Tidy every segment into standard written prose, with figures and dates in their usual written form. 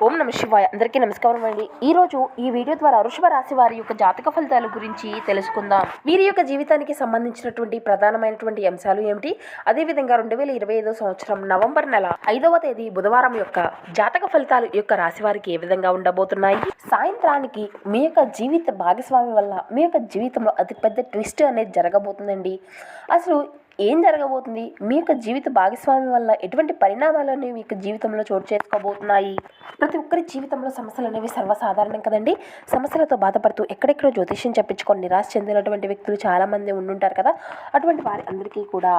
ఓం నమ శివాయ. అందరికీ నమస్కారం అండి. ఈరోజు ఈ వీడియో ద్వారా వృషభ రాశి వారి యొక్క జాతక ఫలితాల గురించి తెలుసుకుందాం. వీరి యొక్క జీవితానికి సంబంధించినటువంటి ప్రధానమైనటువంటి అంశాలు ఏమిటి, అదేవిధంగా 2025 సంవత్సరం నవంబర్ నెల 5వ తేదీ బుధవారం యొక్క జాతక ఫలితాలు యొక్క రాశి వారికి ఏ విధంగా ఉండబోతున్నాయి. సాయంత్రానికి మీ యొక్క జీవిత భాగస్వామి వల్ల మీ యొక్క జీవితంలో అతిపెద్ద ట్విస్ట్ అనేది జరగబోతుందండి. అసలు ఏం జరగబోతుంది, మీ యొక్క జీవిత భాగస్వామి వల్ల ఎటువంటి పరిణామాలు అనేవి మీ యొక్క జీవితంలో చోటు చేసుకోబోతున్నాయి. ప్రతి ఒక్కరి జీవితంలో సమస్యలు అనేవి సర్వసాధారణం కదండి. సమస్యలతో బాధపడుతూ ఎక్కడెక్కడో జ్యోతిష్యం చెప్పించుకొని నిరాశ చెందినటువంటి వ్యక్తులు చాలామంది ఉండుంటారు కదా. అటువంటి వారి అందరికీ కూడా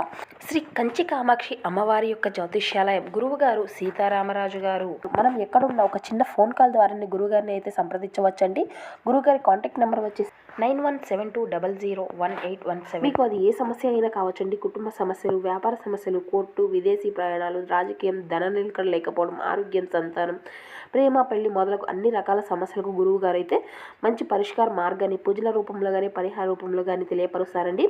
శ్రీ కంచి కామాక్షి అమ్మవారి యొక్క జ్యోతిష్యాలయం గురువు గారు సీతారామరాజు గారు మనం ఎక్కడున్న ఒక చిన్న ఫోన్ కాల్ ద్వారా గురువు గారిని అయితే సంప్రదించవచ్చండి. గురువు గారి కాంటాక్ట్ నెంబర్ వచ్చేసి 9172001817. మీకు అది ఏ సమస్య అయినా కావచ్చండి. కుటుంబ సమస్యలు, వ్యాపార సమస్యలు, కోర్టు, విదేశీ ప్రయాణాలు, రాజకీయం, ధన నిలకడ లేకపోవడం, ఆరోగ్యం, సంతానం, ప్రేమ, పెళ్లి మొదలగు అన్ని రకాల సమస్యలకు గురువు గారు అయితే మంచి పరిష్కార మార్గాన్ని పూజల రూపంలో కానీ పరిహార రూపంలో కానీ తెలియపరుస్తారండి.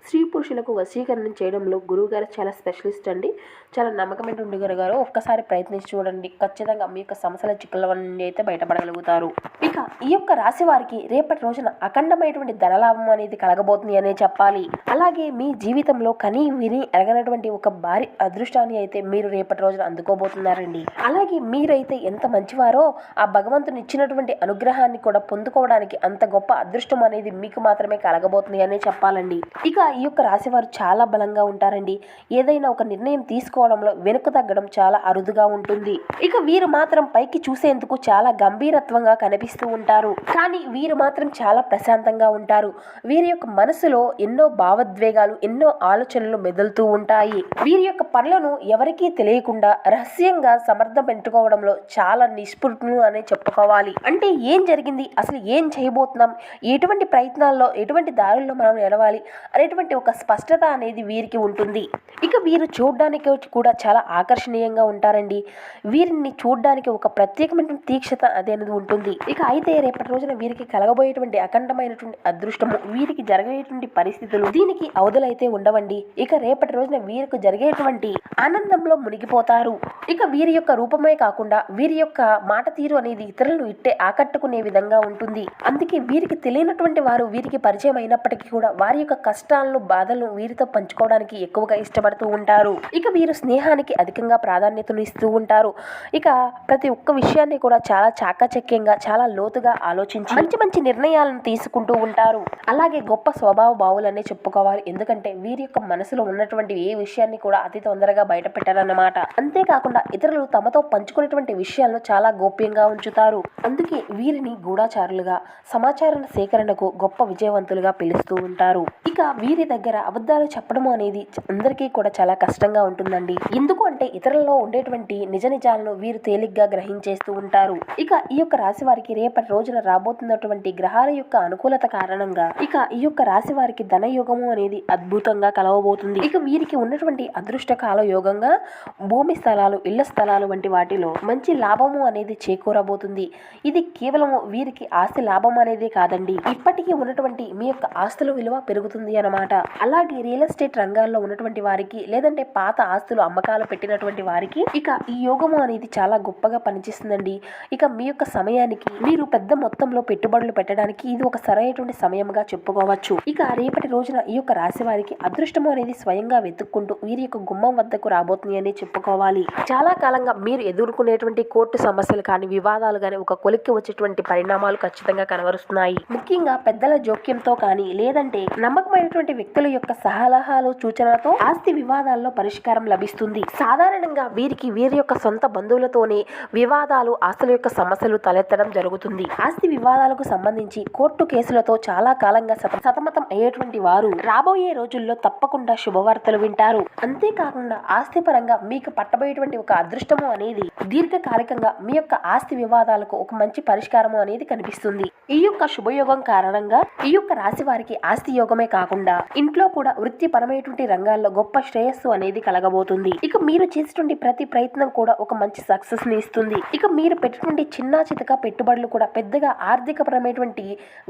స్త్రీ పురుషులకు వశీకరణం చేయడంలో గురువు గారు చాలా స్పెషలిస్ట్ అండి. చాలా నమ్మకమైన గురువు గారు. ఒక్కసారి ప్రయత్నించి చూడండి, ఖచ్చితంగా మీ యొక్క సమస్యల చిక్కుల నుండి అయితే బయటపడగలుగుతారు. ఇక ఈ యొక్క రాశి వారికి రేపటి రోజున అఖండమైనటువంటి ధనలాభం అనేది కలగబోతుంది అనే చెప్పాలి. అలాగే మీ జీవితంలో కని విని ఎరగనటువంటి ఒక భారీ అదృష్టాన్ని అయితే మీరు రేపటి రోజున అందుకోబోతున్నారండి. అలాగే మీరైతే ఎంత మంచివారో ఆ భగవంతుని ఇచ్చినటువంటి అనుగ్రహాన్ని కూడా పొందుకోవడానికి అంత గొప్ప అదృష్టం అనేది మీకు మాత్రమే కలగబోతుంది అనే చెప్పాలండి. ఇక ఈ యొక్క రాశి వారు చాలా బలంగా ఉంటారండి. ఏదైనా ఒక నిర్ణయం తీసుకోవడంలో వెనుక తగ్గడం చాలా అరుదుగా ఉంటుంది. ఇక వీరు మాత్రం పైకి చూసేందుకు చాలా గంభీరత్వంగా కనిపిస్తూ ఉంటారు, కానీ వీరు మాత్రం చాలా ప్రశాంతంగా ఉంటారు. వీరి యొక్క మనసులో ఎన్నో భావోద్వేగాలు, ఎన్నో ఆలోచనలు మెదులుతూ ఉంటాయి. వీరి యొక్క పనులను ఎవరికీ తెలియకుండా రహస్యంగా సమర్థం పెట్టుకోవడంలో చాలా నిష్పృతులు అనే చెప్పుకోవాలి. అంటే ఏం జరిగింది, అసలు ఏం చేయబోతున్నాం, ఎటువంటి ప్రయత్నాల్లో ఎటువంటి దారుల్లో మనం నడవాలి అనేటువంటి ఒక స్పష్టత అనేది వీరికి ఉంటుంది. ఇక వీరు చూడడానికి కూడా చాలా ఆకర్షణీయంగా ఉంటారండి. వీరిని చూడడానికి ఒక ప్రత్యేకమైన తీక్షత అనేది ఉంటుంది. ఇక అయితే రేపటి రోజున వీరికి కలగబోయేటువంటి అఖండమైనటువంటి అదృష్టము, వీరికి జరిగేటువంటి పరిస్థితులు దీనికి అవధులైతే ఉండవండి. ఇక రేపటి రోజున వీరికి జరిగేటువంటి ఆనందంలో మునిగిపోతారు. ఇక వీరి యొక్క రూపమే కాకుండా వీరి యొక్క మాట తీరు అనేది ఇతరులను ఇట్టే ఆకట్టుకునే విధంగా ఉంటుంది. అందుకే వీరికి తెలియనటువంటి వారు వీరికి పరిచయం అయినప్పటికీ కూడా వారి యొక్క కష్టాలను, బాధలను వీరితో పంచుకోవడానికి ఎక్కువగా ఇష్టపడుతూ ఉంటారు. ఇక వీరు స్నేహానికి అధికంగా ప్రాధాన్యతను ఇస్తూ ఉంటారు. ఇక ప్రతి ఒక్క విషయాన్ని కూడా చాలా చాకచక్యంగా, చాలా లోతుగా ఆలోచించి మంచి మంచి నిర్ణయాలను తీసుకుంటూ ఉంటారు. అలాగే గొప్ప స్వభావ భావులనే చెప్పుకోవాలి. ఎందుకంటే వీరి యొక్క మనసులో ఉన్నటువంటి ఏ విషయాన్ని కూడా అతి తొందరగా బయట పెట్టారన్నమాట. అంతేకాకుండా ఇతరులు తమతో పంచుకునేటువంటి విషయాలను చాలా గోప్యంగా ఉంచుతారు. అందుకే వీరిని గూఢాచారులుగా, సమాచార సేకరణకు గొప్ప విజయవంతులుగా పిలుస్తూ ఉంటారు. ఇక వీరి దగ్గర అబద్ధాలు చెప్పడం అనేది అందరికీ కూడా చాలా కష్టంగా ఉంటుందండి. ఎందుకు అంటే ఇతరులలో ఉండేటువంటి నిజ నిజాలను వీరు తేలిగ్గా గ్రహించేస్తూ ఉంటారు. ఇక ఈ యొక్క రాశి వారికి రేపటి రోజున రాబోతున్నటువంటి గ్రహాల యొక్క అనుకూలత కారణంగా ఇక ఈ యొక్క రాశి వారికి ధనయోగము అనేది అద్భుతంగా కలవబోతుంది. ఇక వీరికి ఉన్నటువంటి అదృష్ట కాల యోగంగా భూమి స్థలాలు, ఇళ్ల స్థలాలు వంటి వాటిలో మంచి లాభము అనేది చేకూరబోతుంది. ఇది కేవలం వీరికి ఆస్తి లాభం అనేది కాదండి, ఇప్పటికీ ఉన్నటువంటి మీ యొక్క ఆస్తుల విలువ పెరుగుతుంది అన్నమాట. అలాగే రియల్ ఎస్టేట్ రంగాల్లో ఉన్నటువంటి వారికి, లేదంటే పాత ఆస్తులు అమ్మకాలు పెట్టినటువంటి వారికి ఇక ఈ యోగము అనేది చాలా గొప్పగా పనిచేస్తుందండి. ఇక మీ యొక్క సమయానికి మీరు పెద్ద మొత్తంలో పెట్టుబడులు పెట్టడానికి ఇది ఒక సరైనటువంటి సమయంగా చెప్పుకోవచ్చు. ఇక రేపటి రోజున ఈ యొక్క రాశి వారికి అదృష్టము అనేది స్వయంగా వెతుక్కుంటూ వీరి యొక్క గుమ్మం వద్దకు రాబోతుంది అని చెప్పుకోవాలి. చాలా కాలంగా మీరు ఎదుర్కొనేటువంటి కోర్టు సమస్యలు కానీ, వివాదాలు కానీ ఒక కొలిక్కి వచ్చేటువంటి పరిణామాలు ఖచ్చితంగా కనబరుస్తున్నాయి. ముఖ్యంగా పెద్దల జోక్యంతో కానీ, లేదంటే నమ్మకమైనటువంటి వ్యక్తుల యొక్క సలహాలు, సూచనలతో ఆస్తి వివాదాల్లో పరిష్కారం లభిస్తుంది. సాధారణంగా వీరికి వీరి యొక్క సొంత బంధువులతోనే వివాదాలు, ఆస్తుల యొక్క సమస్యలు తలెత్తడం జరుగుతుంది. ఆస్తి వివాదాలకు సంబంధించి కోర్టు కేసులతో చాలా కాలంగా సతమతం అయ్యేటువంటి వారు రాబోయే రోజుల్లో తప్పకుండా శుభవార్తలు వింటారు. అంతేకాకుండా ఆస్తి పరంగా మీకు పట్టబోయేటువంటి ఒక అదృష్టము అనేది దీర్ఘకాలికంగా మీ యొక్క ఆస్తి వివాదాలకు ఒక మంచి పరిష్కారము అనేది కనిపిస్తుంది. ఈ యొక్క శుభయోగం కారణంగా ఈ యొక్క రాశి వారికి ఆస్తి యోగమే కాకుండా ఇంట్లో కూడా వృత్తిపరమైనటువంటి రంగాల్లో గొప్ప శ్రేయస్సు అనేది కలగబోతుంది. ఇక మీరు చేసేటువంటి ప్రతి ప్రయత్నం కూడా ఒక మంచి సక్సెస్ ని ఇస్తుంది. ఇక మీరు పెట్టినటువంటి చిన్న చితక పెట్టుబడులు కూడా పెద్దగా ఆర్థికపరమైనటువంటి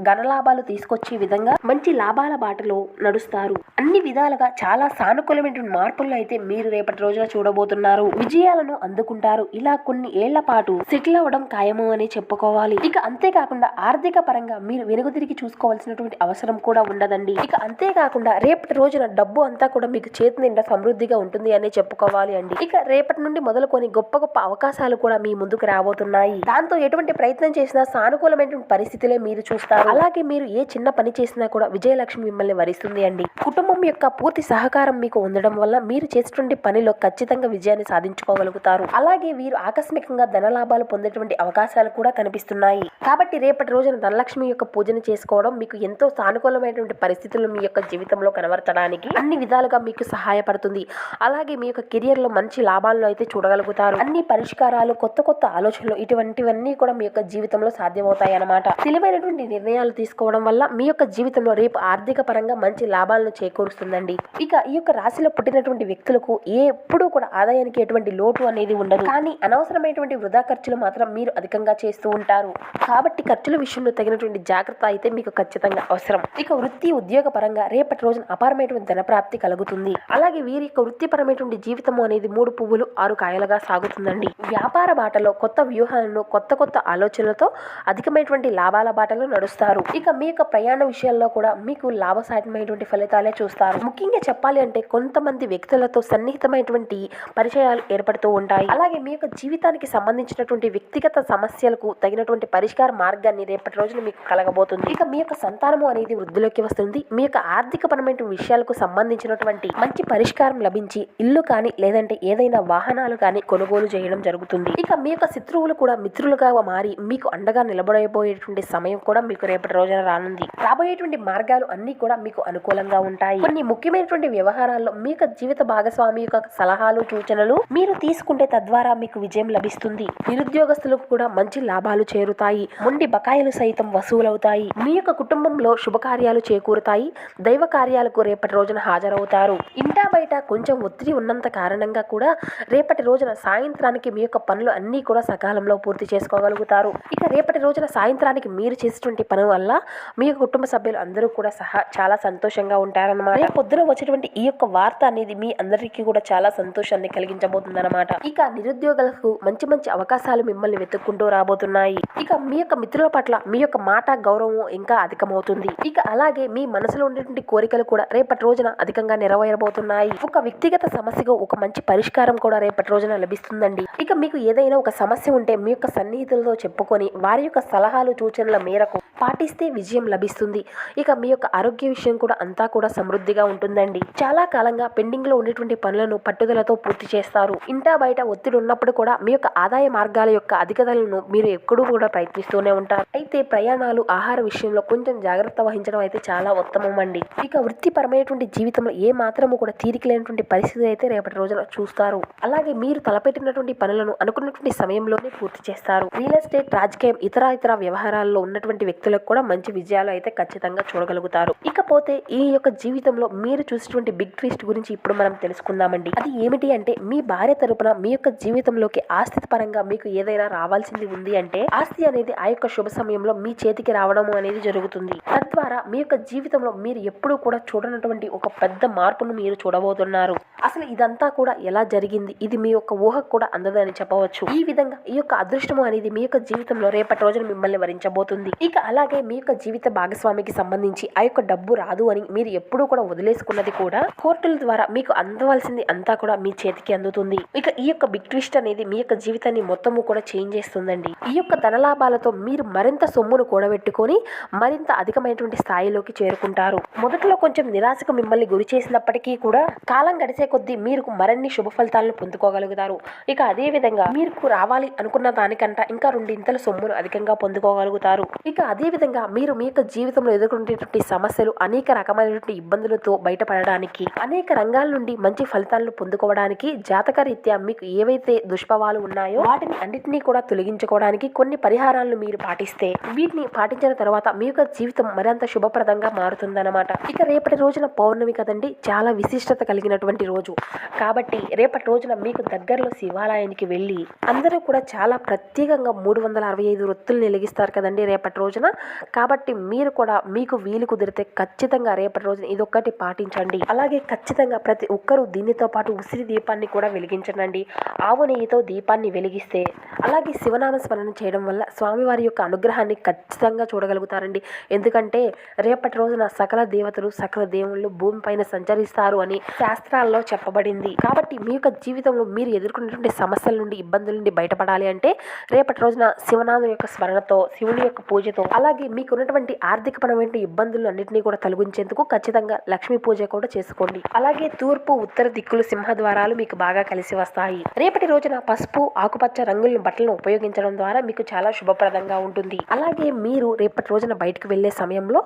ఘనలాభాలు తీసుకొచ్చే విధంగా మంచి లాభాల బాటలో నడుస్తారు. అన్ని విధాలుగా చాలా సానుకూలమైనటువంటి మార్పులను అయితే మీరు రేపటి రోజున చూడబోతున్నారు. విజయాలను అందుకుంటారు. ఇలా కొన్ని ఏళ్ల పాటు సెటిల్ అవ్వడం ఖాయము అని చెప్పుకోవాలి. ఇక అంతేకాకుండా ఆర్థిక పరంగా మీరు వెనుకదిరిగి చూసుకోవాల్సినటువంటి అవసరం కూడా ఉండదండి. ఇక అంతేకాకుండా రేపటి రోజున డబ్బు అంతా కూడా మీకు చేతి నిండా సమృద్ధిగా ఉంటుంది అని చెప్పుకోవాలి అండి. ఇక రేపటి నుండి మొదలుకొని గొప్ప గొప్ప అవకాశాలు కూడా మీ ముందుకు రాబోతున్నాయి. దాంతో ఎటువంటి ప్రయత్నం చేసినా సానుకూలమైనటువంటి పరిస్థితులే మీరు చూస్తారు. అలాగే మీరు ఏ చిన్న పని చేసినా కూడా విజయలక్ష్మి మిమ్మల్ని వరిస్తుంది అండి. కుటుంబం యొక్క పూర్తి సహకారం మీకు ఉండడం వల్ల మీరు చేసేటువంటి పనిలో ఖచ్చితంగా విజయాన్ని సాధించుకోగలుగుతారు. అలాగే వీరు ఆకస్మికంగా ధనలాభాలు పొందేటువంటి అవకాశాలు కూడా కనిపిస్తున్నాయి. కాబట్టి రేపటి రోజున ధనలక్ష్మి యొక్క పూజను చేసుకోవడం మీకు ఎంతో సానుకూలమైనటువంటి పరిస్థితులు మీ యొక్క జీవితంలో కనబరచడానికి అన్ని విధాలుగా మీకు సహాయపడుతుంది. అలాగే మీ యొక్క కెరియర్ లో మంచి లాభాలను అయితే చూడగలుగుతారు. అన్ని పరిష్కారాలు, కొత్త కొత్త ఆలోచనలు ఇటువంటివన్నీ కూడా మీ యొక్క జీవితంలో సాధ్యమవుతాయి అన్నమాట. తెలివైనటువంటి నిర్ణయాలు తీసుకోవడం వల్ల మీ యొక్క జీవితంలో రేపు ఆర్థిక పరంగా మంచి లాభాలను చేకూరుస్తుందండి. ఇక ఈ యొక్క రాశిలో పుట్టినటువంటి వ్యక్తులకు ఎప్పుడూ కూడా ఆదాయానికి ఎటువంటి లోటు అనేది ఉండదు. కానీ అనవసరమైనటువంటి వృధా ఖర్చులు మాత్రం మీరు అధికంగా చేస్తూ ఉంటారు. కాబట్టి ఖర్చుల విషయంలో తగినటువంటి జాగ్రత్త అయితే మీకు ఖచ్చితంగా అవసరం. ఇక వృత్తి ఉద్యోగ పరంగా రేపటి రోజున అపారమైనటువంటి ధనప్రాప్తి కలుగుతుంది. అలాగే వీరి యొక్క వృత్తిపరమైనటువంటి జీవితం అనేది 3 పువ్వులు 6 కాయలుగా సాగుతుందండి. వ్యాపార బాటలో కొత్త వ్యూహాలను, కొత్త కొత్త ఆలోచనలతో అధికమైనటువంటి లాభాల బాటలో నడుస్తారు. ఇక మీ యొక్క ప్రయాణ విషయాల్లో కూడా మీకు లాభసాటిమైనటువంటి ఫలితాలే చూస్తారు. ముఖ్యంగా చెప్పాలి అంటే కొంతమంది వ్యక్తులతో సన్నిహితమైనటువంటి పరిచయాలు ఏర్పడుతూ ఉంటాయి. అలాగే మీ యొక్క జీవితానికి సంబంధించినటువంటి వ్యక్తిగత సమస్యలకు తగినటువంటి పరిష్కార మార్గాన్ని రేపటి రోజున మీకు కలగబోతుంది. ఇక మీ యొక్క సంతానము అనేది వృద్ధిలోకి వస్తుంది. మీ యొక్క ఆర్థిక పరమైన విషయాలకు సంబంధించినటువంటి మంచి పరిష్కారం లభించి ఇల్లు కానీ లేదంటే ఏదైనా వాహనాలు కానీ కొనుగోలు చేయడం జరుగుతుంది. ఇక మీ యొక్క శత్రువులు కూడా మిత్రులుగా మారి మీకు అండగా నిలబడబోయేటువంటి సమయం కూడా మీకు రేపటి రోజున రానుంది. రాబోయేటువంటి మార్గాలు అన్ని కూడా మీకు అనుకూలంగా ఉంటాయి. కొన్ని ముఖ్యమైనటువంటి వ్యవహారాల్లో మీ యొక్క జీవిత భాగస్వామి యొక్క సలహాలు, సూచనలు మీరు తీసుకుంటే తద్వారా మీకు విజయం లభిస్తుంది. నిరుద్యోగస్తులకు కూడా మంచి లాభాలు చేరుతాయి. మొండి బకాయిలు సైతం వసూలవుతాయి. మీ యొక్క కుటుంబంలో శుభకార్యాలు చేకూరుతాయి. దైవ కార్యాలకు రేపటి రోజున హాజరవుతారు. ఇంటా బయట కొంచెం ఒత్తిడి ఉన్నంత కారణంగా కూడా రేపటి రోజున సాయంత్రానికి మీ యొక్క పనులు అన్ని కూడా సకాలంలో పూర్తి చేసుకోగలుగుతారు. ఇక రేపటి రోజున సాయంత్రానికి మీరు చేసేటువంటి పని వల్ల మీ యొక్క కుటుంబ సభ్యులు అందరూ కూడా చాలా సంతోషంగా ఉంటారన్నమాట. రేపు పొద్దున వచ్చేటువంటి ఈ యొక్క వార్త అనేది మీ అందరికీ కూడా చాలా సంతోషాన్ని కలిగించబోతుంది అన్నమాట. ఇక నిరుద్యోగులకు మంచి మంచి అవకాశాలు మిమ్మల్ని వెతుక్కుంటూ రాబోతున్నాయి. ఇక మీ యొక్క మిత్రుల పట్ల మీ యొక్క మాట గౌరవం ఇంకా అధికమవుతుంది. ఇక అలాగే మీ మనసులో ఉండేటువంటి కోరికలు కూడా రేపటి రోజున అధికంగా నెరవేరబోతున్నాయి. ఒక వ్యక్తిగత సమస్యకు ఒక మంచి పరిష్కారం కూడా రేపటి రోజున లభిస్తుందండి. ఇక మీకు ఏదైనా ఒక సమస్య ఉంటే మీ యొక్క సన్నిహితులతో చెప్పుకొని వారి యొక్క సలహాలు, సూచనల మేరకు పాటిస్తే విజయం లభిస్తుంది. ఇక మీ యొక్క ఆరోగ్య విషయం కూడా అంతా కూడా సమృద్ధిగా ఉంటుందండి. చాలా కాలంగా పెండింగ్ లో ఉండేటువంటి పనులను పట్టుదలతో పూర్తి చేస్తారు. ఇంటా బయట ఒత్తిడి ఉన్నప్పుడు కూడా మీ యొక్క ఆదాయ మార్గాల యొక్క అధికతలను మీరు ఎప్పుడూ కూడా ప్రయత్నిస్తూనే ఉంటారు. అయితే ప్రయాణాలు, ఆహార విషయంలో కొంచెం జాగ్రత్త వహించడం అయితే చాలా ఉత్తమం అండి. ఇక వృత్తిపరమైనటువంటి జీవితంలో ఏ మాత్రము కూడా తీరిక లేనటువంటి పరిస్థితి అయితే రేపటి రోజున చూస్తారు. అలాగే మీరు తలపెట్టినటువంటి పనులను అనుకున్నటువంటి సమయంలోనే పూర్తి చేస్తారు. రియల్ ఎస్టేట్, రాజకీయం, ఇతర వ్యవహారాల్లో ఉన్నటువంటి వ్యక్తులకు కూడా మంచి విజయాలు అయితే ఖచ్చితంగా చూడగలుగుతారు. ఇకపోతే ఈ యొక్క జీవితంలో మీరు చూసినటువంటి బిగ్ ట్విస్ట్ గురించి ఇప్పుడు మనం తెలుసుకుందామండి. అది ఏమిటి అంటే మీ భార్య తరపున మీ యొక్క జీవితంలోకి ఆస్తి పరంగా మీకు ఏదైనా రావాల్సింది ఉంది అంటే ఆస్తి అనేది ఆ యొక్క శుభ సమయంలో మీ చేతికి రావడం అనేది జరుగుతుంది. తద్వారా మీ యొక్క జీవితంలో మీరు ఎప్పుడూ కూడా చూడనటువంటి ఒక పెద్ద మార్పును మీరు చూడబోతున్నారు. అసలు ఇదంతా కూడా ఎలా జరిగింది, ఇది మీ యొక్క ఊహకు కూడా అందదని చెప్పవచ్చు. ఈ విధంగా ఈ యొక్క అదృష్టము అనేది మీ యొక్క జీవితంలో రేపటి రోజున మిమ్మల్ని వరించబోతుంది. ఇక అలాగే మీ యొక్క జీవిత భాగస్వామికి సంబంధించి ఆ యొక్క డబ్బు రాదు అని మీరు ఎప్పుడూ కూడా వదిలేసుకున్నది కూడా కోర్టుల ద్వారా మీకు అందవలసింది అంతా కూడా మీ చేతికి అందుతుంది. ఇక ఈ యొక్క బిగ్ ట్విస్ట్ అనేది మీ యొక్క జీవితాన్ని మొత్తము కూడా చేంజ్ చేస్తుందండి. ఈ యొక్క ధనలాభాలతో మీరు మరింత సొమ్మును కూడబెట్టుకొని మరింత అధికమైనటువంటి స్థాయిలోకి చేరుకుంటారు. మొదట్లో కొంచెం నిరాశకు మిమ్మల్ని గురి చేసినప్పటికీ కూడా కాలం గడిచే కొద్దీ మీరు మరిన్ని శుభ ఫలితాలను పొందుకోగలుగుతారు. ఇక అదే విధంగా మీకు రావాలి అనుకున్న దానికంట ఇంకా 2 ఇంతల సొమ్మును అధికంగా పొందుకోగలుగుతారు. ఇక అదే విధంగా మీరు మీ యొక్క జీవితంలో ఎదుర్కొనేటువంటి సమస్యలు, అనేక రకమైనటువంటి ఇబ్బందులతో బయటపడడానికి, అనేక రంగాల నుండి మంచి ఫలితాలను పొందుకోవడానికి జాతకరీత్యా మీకు ఏవైతే దుష్ప్రభావాలు ఉన్నాయో వాటిని అన్నిటినీ కూడా తొలగించుకోవడానికి కొన్ని పరిహారాలను మీరు పాటిస్తే వీటిని పాటించిన తర్వాత మీ యొక్క జీవితం మరింత శుభప్రదంగా మారుతుందన్నమాట. ఇక రేపటి రోజున పౌర్ణమి కదండి, చాలా విశిష్టత కలిగినటువంటి రోజు. కాబట్టి రేపటి రోజున మీకు దగ్గరలో శివాలయానికి వెళ్ళి అందరూ కూడా చాలా ప్రత్యేకంగా 365 రొత్తులు వెలిగిస్తారు కదండి రేపటి రోజున. కాబట్టి మీరు కూడా మీకు వీలు కుదిరితే ఖచ్చితంగా రేపటి రోజున ఇదొక్కటి పాటించండి. అలాగే ఖచ్చితంగా ప్రతి ఒక్కరూ దీనితో పాటు ఉసిరి దీపాన్ని కూడా వెలిగించండి. ఆవు నెయ్యితో దీపాన్ని వెలిగిస్తే అలాగే శివనామ స్మరణ చేయడం వల్ల స్వామివారి యొక్క అనుగ్రహాన్ని ఖచ్చితంగా చూడగలుగుతారండి. ఎందుకంటే రేపటి రోజున సకల దేవతలు సకల దేవుళ్ళు భూమిపైన సంచరిస్తారు అని శాస్త్రాల్లో చెప్పబడింది. కాబట్టి మీ యొక్క జీవితంలో మీరు ఎదుర్కొన్నటువంటి సమస్యల నుండి ఇబ్బందుల నుండి బయటపడాలి అంటే రేపటి రోజున శివనామం యొక్క స్మరణతో శివుని యొక్క పూజతో అలాగే మీకున్నటువంటి ఆర్థికపరమైన ఇబ్బందులు అన్నింటినీ కూడా తొలగించేందుకు ఖచ్చితంగా లక్ష్మీ పూజ కూడా చేసుకోండి. అలాగే తూర్పు ఉత్తర దిక్కులు సింహద్వారాలు మీకు బాగా కలిసి వస్తాయి. రేపటి రోజున పసుపు ఆకుపచ్చ రంగుల బట్టలను ఉపయోగించడం ద్వారా మీకు చాలా శుభప్రదంగా ఉంటుంది. అలాగే మీరు రేపటి రోజున బయటకు వెళ్లే సమయంలో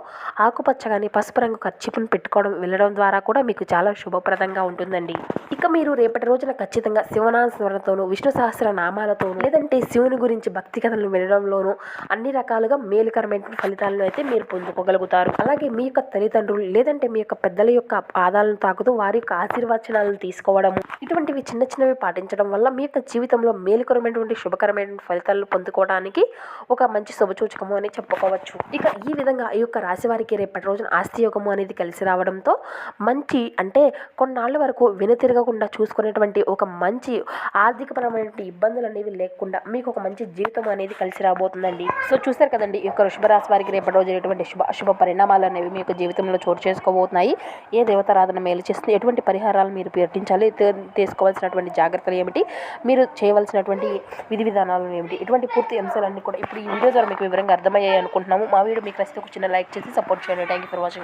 ఆకుపచ్చ కానీ పసుపు రంగు కర్చీపును పెట్టుకోవడం వెళ్ళడం ద్వారా కూడా మీకు చాలా శుభప్రదంగా ఉంటుందండి. ఇక మీరు రేపటి రోజున ఖచ్చితంగా శివనామ స్మరణతోనూ విష్ణు సహస్ర నామాలతోనూ లేదంటే శివుని గురించి భక్తి కథలను వినడంలోనూ అన్ని రకాలుగా మేలుకరమైన ఫలితాలను అయితే మీరు పొందుకోగలుగుతారు. అలాగే మీ యొక్క తల్లిదండ్రులు లేదంటే మీ యొక్క పెద్దల యొక్క పాదాలను తాకుతూ వారి యొక్క ఆశీర్వచనాలను తీసుకోవడము ఇటువంటివి చిన్న చిన్నవి పాటించడం వల్ల మీ యొక్క జీవితంలో మేలుకరమైనటువంటి శుభకరమైన ఫలితాలను పొందుకోవడానికి ఒక మంచి శుభసూచకము అని చెప్పుకోవచ్చు. ఇక ఈ విధంగా ఈ యొక్క రాశి వారికి రేపటి రోజున ఆస్తి యోగము అనేది కలిసి రావడంతో మంచి అంటే కొన్నాళ్ళ వరకు వెనుతిరగకుండా చూసుకునేటువంటి ఒక మంచి ఆర్థికపరమైన ఇబ్బందులు అనేవి లేకుండా మీకు ఒక మంచి జీవితం అనేది కలిసి రాబోతుందండి. సో చూసారు కదండి, ఈ యొక్క వృషభ రాశి వారికి రేపటి రోజు ఎటువంటి శుభ పరిణామాలు అనేవి మీ యొక్క జీవితంలో చోటు చేసుకోబోతున్నాయి. ఏ దేవతారాధన మేలు చేస్తుంది, ఎటువంటి పరిహారాలు మీరు పాటించాలి, తీసుకోవాల్సినటువంటి జాగ్రత్తలు ఏమిటి, మీరు చేయవలసినటువంటి విధి విధానాలు ఏమిటి, ఇటువంటి పూర్తి అంశాలన్నీ కూడా ఇప్పుడు ఈ వీడియో ద్వారా మీకు వివరంగా అర్థమయ్యాయి అనుకుంటున్నాము. మా వీడియో మీకు నచ్చితే ఒక చిన్న లైక్ చేసి సపోర్ట్ చేయండి. Thank you for watching.